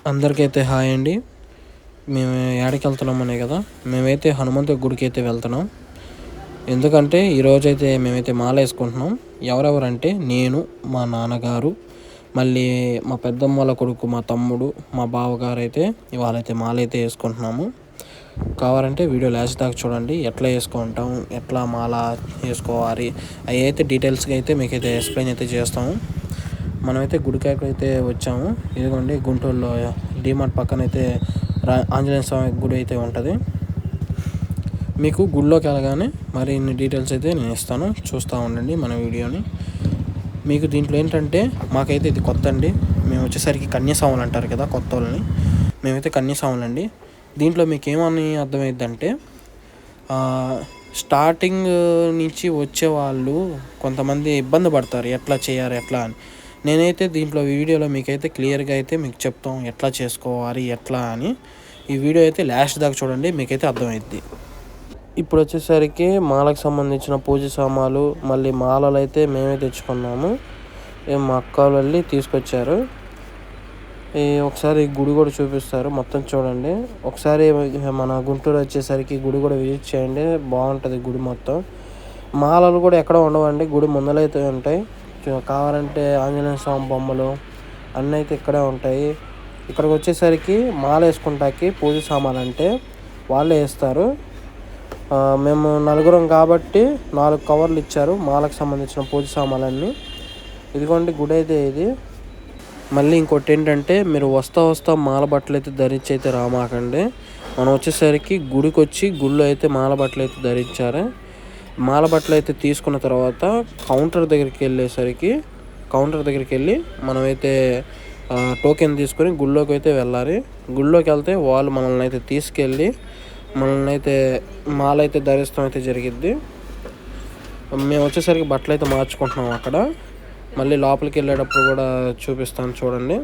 అందరికైతే hi అండి. మేము ఏడకి వెళ్తున్నామనే కదా, మేమైతే హనుమంతుడి గుడికి అయితే వెళ్తున్నాం. ఎందుకంటే ఈరోజైతే మేమైతే మాల వేసుకుంటున్నాం. ఎవరెవరంటే నేను, మా నాన్నగారు, మళ్ళీ మా పెద్దమ్మ వాళ్ళ కొడుకు, మా తమ్ముడు, మా బావగారు అయితే ఇవాళైతే మాల అయితే వేసుకుంటున్నాము. కావాలంటే వీడియో లాస్ట్ దాకా చూడండి, ఎట్లా వేసుకుంటాం, ఎట్లా మాల వేసుకోవాలి అవి అయితే డీటెయిల్స్గా అయితే మీకైతే ఎక్స్ప్లెయిన్ అయితే చేస్తాము. మనమైతే గుడికాయకు అయితే వచ్చాము. ఇదిగోండి గుంటూరులో డిమార్ట్ పక్కన అయితే ఆంజనేయ స్వామి గుడి అయితే ఉంటుంది. మీకు గుడిలోకి వెళ్ళగానే మరి ఇన్ని డీటెయిల్స్ అయితే నేను ఇస్తాను, చూస్తూ ఉండండి మన వీడియోని. మీకు దీంట్లో ఏంటంటే మాకైతే ఇది కొత్త అండి. మేము వచ్చేసరికి కన్యాస్వాములు అంటారు కదా కొత్త వాళ్ళని, మేమైతే కన్యాస్వాములు అండి. దీంట్లో మీకు ఏమని అర్థమైందంటే స్టార్టింగ్ నుంచి వచ్చేవాళ్ళు కొంతమంది ఇబ్బంది పడతారు, ఎట్లా చేయాలి ఎట్లా అని. నేనైతే దీంట్లో వీడియోలో మీకైతే క్లియర్గా అయితే మీకు చెప్తాం ఎట్లా చేసుకోవాలి ఎట్లా అని. ఈ వీడియో అయితే లాస్ట్ దాకా చూడండి, మీకైతే అర్థమైద్ది. ఇప్పుడు వచ్చేసరికి మాలకు సంబంధించిన పూజ సామాన్లు, మళ్ళీ మాలలు అయితే మేమే తెచ్చుకున్నాము. మా అక్క వెళ్ళి తీసుకొచ్చారు. ఒకసారి గుడి కూడా చూపిస్తారు, మొత్తం చూడండి. ఒకసారి మన గుంటూరు వచ్చేసరికి గుడి కూడా విజిట్ చేయండి, బాగుంటుంది గుడి మొత్తం. మాలలు కూడా ఎక్కడ ఉండవండి, గుడి ముందలైతే ఉంటాయి. కావాలంటే ఆంజనేయ స్వామి బొమ్మలు అన్నీ అయితే ఇక్కడే ఉంటాయి. ఇక్కడికి వచ్చేసరికి మాల వేసుకుంటాకి పూజ సామాన్లు అంటే వాళ్ళే వేస్తారు. మేము నలుగురం కాబట్టి 4 కవర్లు ఇచ్చారు మాలకు సంబంధించిన పూజ సామాన్లన్నీ. ఇదిగోండి గుడి అయితే ఇది. మళ్ళీ ఇంకోటి ఏంటంటే, మీరు వస్తా మాల బట్టలు అయితే ధరించి అయితే రామాకండి. మనం వచ్చేసరికి గుడికి వచ్చి గుడిలో అయితే మాల బట్టలు అయితే ధరించారు. మాల బట్టలు అయితే తీసుకున్న తర్వాత కౌంటర్ దగ్గరికి వెళ్ళి మనమైతే టోకెన్ తీసుకొని గుళ్ళోకి అయితే వెళ్ళాలి. గుళ్ళోకి వెళ్తే వాళ్ళు మనల్ని అయితే తీసుకెళ్ళి మనల్ని అయితే మాల అయితే ధరిస్తాం అయితే జరిగిద్ది. మేము వచ్చేసరికి బట్టలు అయితే మార్చుకుంటున్నాం అక్కడ. మళ్ళీ లోపలికి వెళ్ళేటప్పుడు కూడా చూపిస్తాను చూడండి.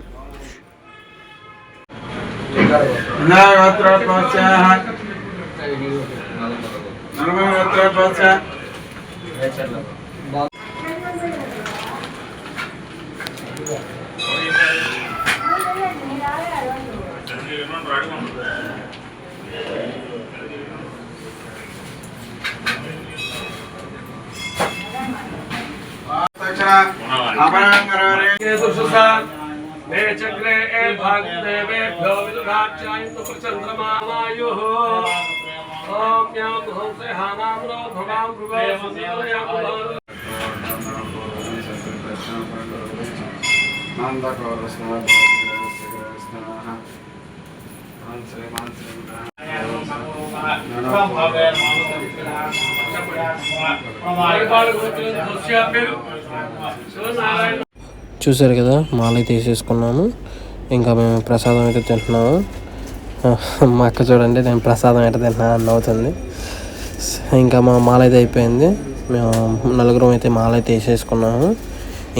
చూసారు కదా, మాల అయితే తీసేసుకున్నాము. ఇంకా మేము ప్రసాదం అయితే తింటున్నాము. మా అక్క చూడండి, నేను ప్రసాదం అయితే తింటున్నా అని అవుతుంది. ఇంకా మా మాల అయితే అయిపోయింది. మేము నలుగురం అయితే మాల అయితే వేసేసుకున్నాము.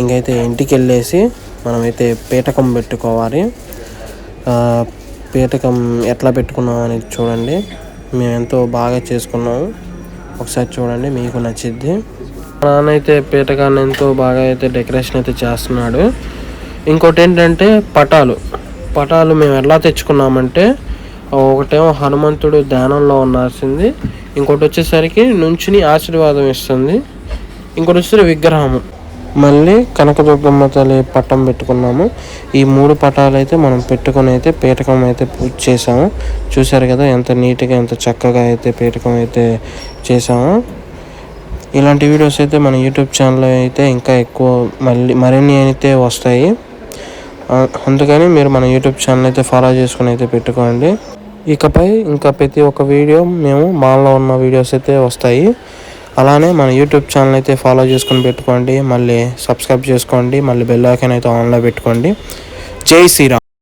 ఇంకైతే ఇంటికి వెళ్ళేసి మనమైతే పీఠకం పెట్టుకోవాలి. పీఠకం ఎట్లా పెట్టుకున్నాం అనేది చూడండి. మేము ఎంతో బాగా చేసుకున్నాము, ఒకసారి చూడండి, మీకు నచ్చిద్ది. నాన్న అయితే పీఠకాన్ని ఎంతో బాగా అయితే డెకరేషన్ అయితే చేస్తున్నాడు. ఇంకోటి ఏంటంటే పటాలు మేము ఎలా తెచ్చుకున్నామంటే, ఒకటేమో హనుమంతుడు ధ్యానంలో ఉండాల్సింది, ఇంకోటి వచ్చేసరికి నుంచుని ఆశీర్వాదం ఇస్తుంది, ఇంకోటి వచ్చేసరికి విగ్రహము, మళ్ళీ కనకదుర్గమ్మ తల్లి పట్టం పెట్టుకున్నాము. ఈ 3 పటాలు అయితే మనం పెట్టుకుని అయితే పీఠకం అయితే పూజ చేసాము. చూసారు కదా ఎంత నీట్గా ఎంత చక్కగా అయితే పీఠకం అయితే చేసాము. ఇలాంటి వీడియోస్ అయితే మన యూట్యూబ్ ఛానల్లో అయితే ఇంకా ఎక్కువ మరిన్ని అయితే వస్తాయి. అందుకని మీరు మన యూట్యూబ్ ఛానల్ అయితే ఫాలో చేసుకుని అయితే పెట్టుకోండి. ఇకపై ఇంకా ప్రతి ఒక్క వీడియో మేము మాల్లో ఉన్న వీడియోస్ అయితే వస్తాయి. అలానే మన యూట్యూబ్ ఛానల్ అయితే ఫాలో చేసుకుని పెట్టుకోండి, మళ్ళీ సబ్స్క్రైబ్ చేసుకోండి, మళ్ళీ బెల్ ఐకాన్ అయితే ఆన్లో పెట్టుకోండి. జై శ్రీరామ్.